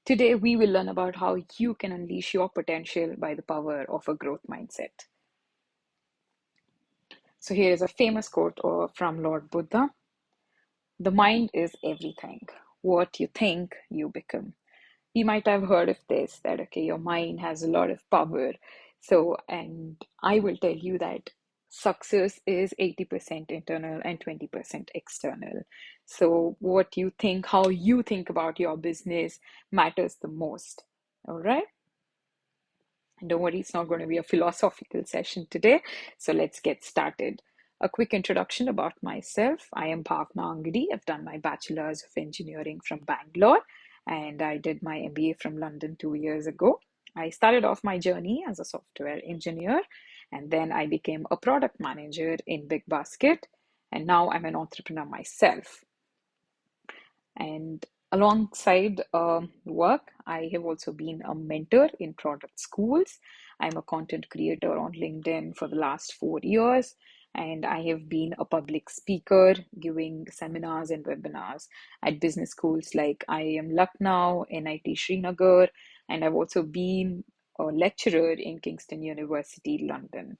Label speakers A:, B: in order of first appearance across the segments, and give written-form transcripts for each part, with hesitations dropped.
A: Today, we will learn about how you can unleash your potential by the power of a growth mindset. So, here is a famous quote from Lord Buddha. The mind is everything. What you think, you become. We might have heard of this, that, okay, your mind has a lot of power. So, and I will tell you that success is 80% internal and 20% external. So, what you think, how you think about your business matters the most. All right. And don't worry, it's not going to be a philosophical session today. So let's get started. A quick introduction about myself. I am Bhavna Angadi. I've done my Bachelor's of Engineering from Bangalore and I did my MBA from London 2 years ago. I started off my journey as a software engineer and then I became a product manager in Big Basket. And now I'm an entrepreneur myself. And alongside work, I have also been a mentor in product schools. I'm a content creator on LinkedIn for the last 4 years, and I have been a public speaker giving seminars and webinars at business schools like IIM Lucknow, NIT Srinagar, and I've also been a lecturer in Kingston University, London.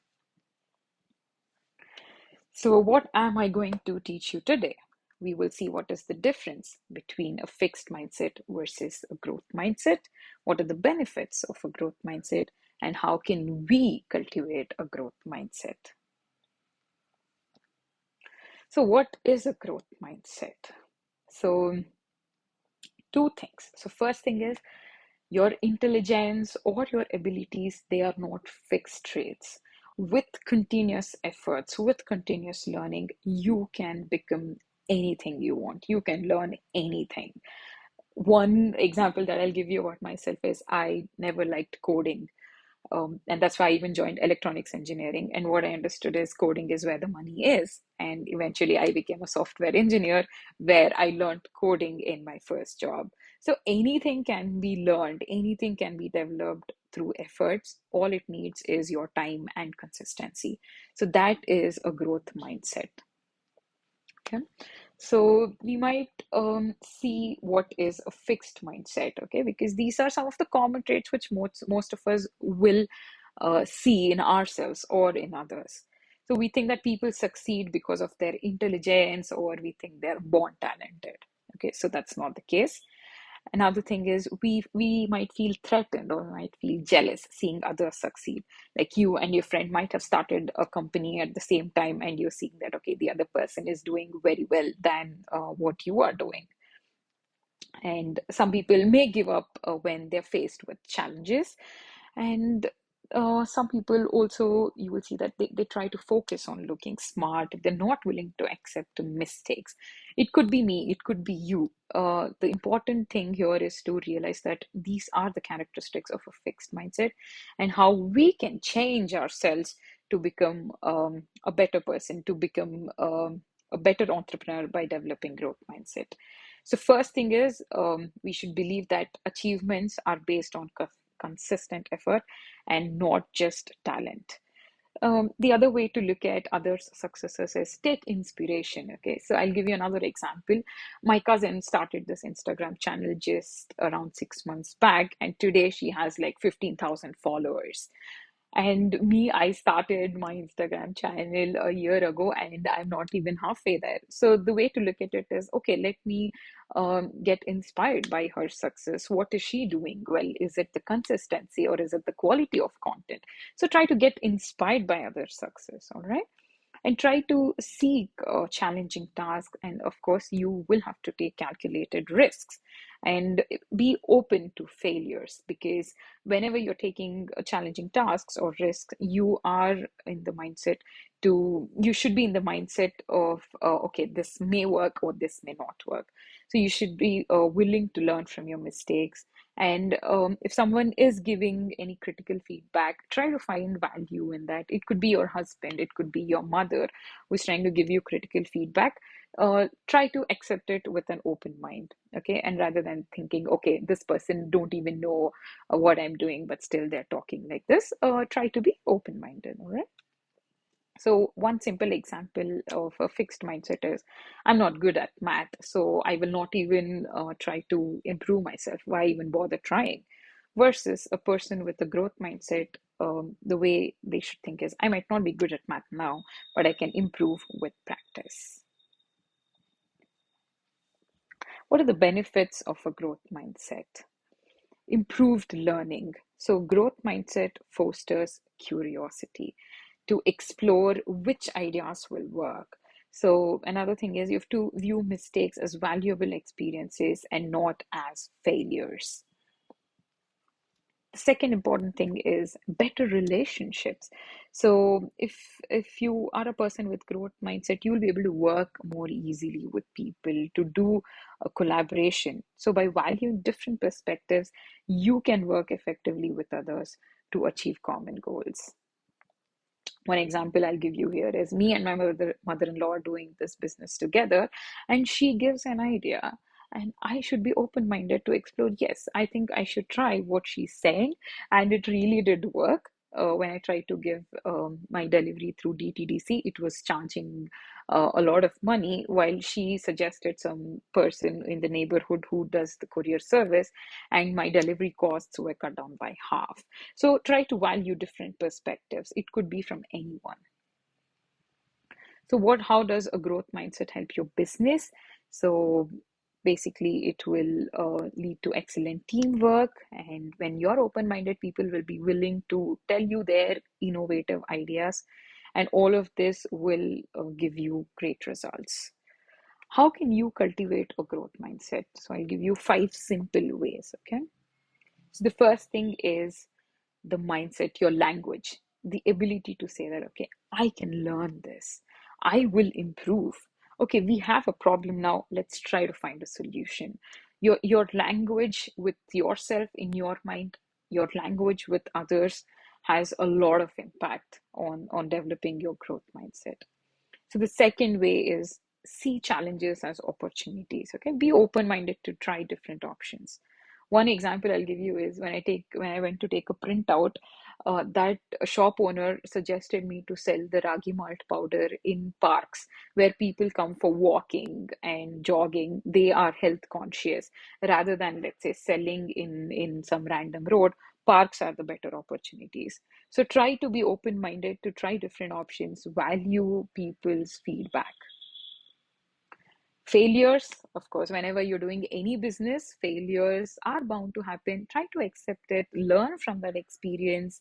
A: So, what am I going to teach you today? We will see what is the difference between a fixed mindset versus a growth mindset. What are the benefits of a growth mindset, and how can we cultivate a growth mindset? So, what is a growth mindset? So, two things. So, first thing is your intelligence or your abilities, they are not fixed traits. With continuous efforts, with continuous learning, you can become anything you want. You can learn anything. One example that I'll give you about myself is I never liked coding. And that's why I even joined electronics engineering. And what I understood is coding is where the money is. And eventually I became a software engineer where I learned coding in my first job. So anything can be learned, anything can be developed through efforts. All it needs is your time and consistency. So that is a growth mindset. Okay. So we might see what is a fixed mindset, okay? Because these are some of the common traits which most of us will see in ourselves or in others. So we think that people succeed because of their intelligence, or we think they're born talented. Okay, so that's not the case. Another thing is we might feel threatened or might feel jealous seeing others succeed. Like you and your friend might have started a company at the same time, and you're seeing that okay, the other person is doing very well than what you are doing. And some people may give up when they're faced with challenges. And some people also, you will see that they try to focus on looking smart. They're not willing to accept mistakes. It could be me, it could be you. The important thing here is to realize that these are the characteristics of a fixed mindset and how we can change ourselves to become a better person, to become a better entrepreneur by developing growth mindset. So first thing is we should believe that achievements are based on consistent effort and not just talent. The other way to look at others' successes is take inspiration. Okay, so I'll give you another example. My cousin started this Instagram channel just around 6 months back, and today she has like 15,000 followers. And me, I started my Instagram channel a year ago and I'm not even halfway there. So the way to look at it is, okay, let me get inspired by her success. What is she doing well? Is it the consistency or is it the quality of content? So try to get inspired by other success, all right? And try to seek challenging tasks. And of course, you will have to take calculated risks and be open to failures, because whenever you're taking challenging tasks or risks, you are in the mindset you should be in the mindset of, okay, this may work or this may not work. So you should be willing to learn from your mistakes. And if someone is giving any critical feedback, try to find value in that. It could be your husband, it could be your mother who's trying to give you critical feedback. Try to accept it with an open mind, okay? And rather than thinking, okay, this person don't even know what I'm doing, but still they're talking like this, try to be open minded, all right? So, one simple example of a fixed mindset is I'm not good at math, so I will not even try to improve myself. Why even bother trying? Versus a person with a growth mindset, the way they should think is I might not be good at math now, but I can improve with practice. What are the benefits of a growth mindset? Improved learning. So, growth mindset fosters curiosity to explore which ideas will work. So, another thing is you have to view mistakes as valuable experiences and not as failures. The second important thing is better relationships. So if you are a person with growth mindset, you will be able to work more easily with people to do a collaboration. So by valuing different perspectives, you can work effectively with others to achieve common goals. One example I'll give you here is me and my mother-in-law are doing this business together, and she gives an idea. And I should be open-minded to explore. Yes, I think I should try what she's saying, and it really did work. When I tried to give my delivery through DTDC, it was charging a lot of money, while she suggested some person in the neighborhood who does the courier service, and my delivery costs were cut down by half. So try to value different perspectives. It could be from anyone. So how does a growth mindset help your business? So basically it will lead to excellent teamwork, and when you're open-minded, people will be willing to tell you their innovative ideas, and all of this will give you great results. How can you cultivate a growth mindset? So I'll give you 5 simple ways, okay? So the first thing is the mindset, your language, the ability to say that, okay, I can learn this, I will improve. Okay, we have a problem now, let's try to find a solution. Your language with yourself in your mind, your language with others has a lot of impact on developing your growth mindset. So the second way is see challenges as opportunities. Okay, be open-minded to try different options. One example I'll give you is when I went to take a printout, that shop owner suggested me to sell the ragi malt powder in parks where people come for walking and jogging. They are health conscious rather than, let's say, selling in some random road. Parks are the better opportunities. So try to be open minded to try different options, value people's feedback. Failures, of course, whenever you're doing any business, failures are bound to happen. Try to accept it, learn from that experience,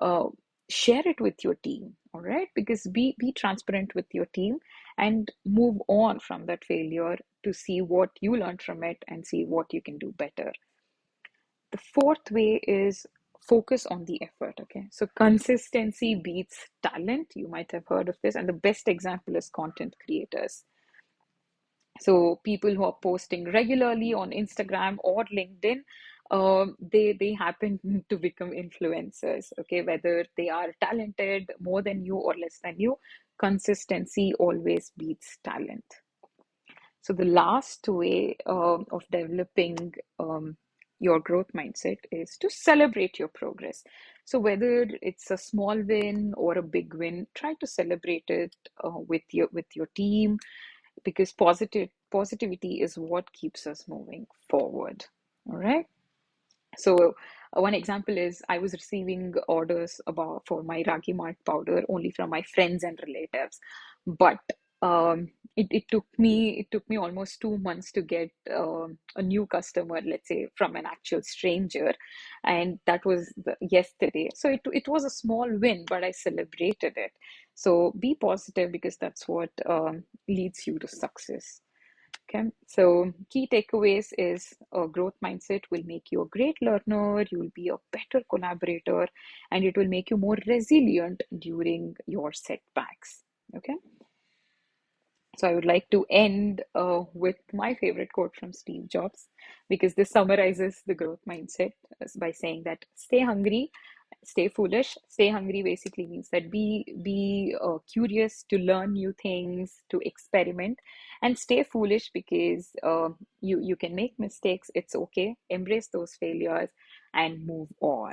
A: uh, share it with your team, all right? Because be transparent with your team and move on from that failure to see what you learned from it and see what you can do better. The fourth way is focus on the effort. Okay, so consistency beats talent. You might have heard of this, and the best example is content creators. So people who are posting regularly on Instagram or LinkedIn, they happen to become influencers. Okay, whether they are talented more than you or less than you, consistency always beats talent. So the last way of developing your growth mindset is to celebrate your progress. So whether it's a small win or a big win, try to celebrate it with your team, because positivity is what keeps us moving forward. All right. So one example is I was receiving orders about for my ragi malt powder only from my friends and relatives, but it took me almost 2 months to get a new customer, let's say from an actual stranger, and that was yesterday. So it was a small win, but I celebrated it. So be positive because that's what leads you to success. Okay, so key takeaways is a growth mindset will make you a great learner, you will be a better collaborator, and it will make you more resilient during your setbacks. Okay, so I would like to end with my favorite quote from Steve Jobs, because this summarizes the growth mindset by saying that stay hungry, stay foolish. Stay hungry basically means that be curious to learn new things, to experiment, and stay foolish because you can make mistakes. It's okay. Embrace those failures and move on.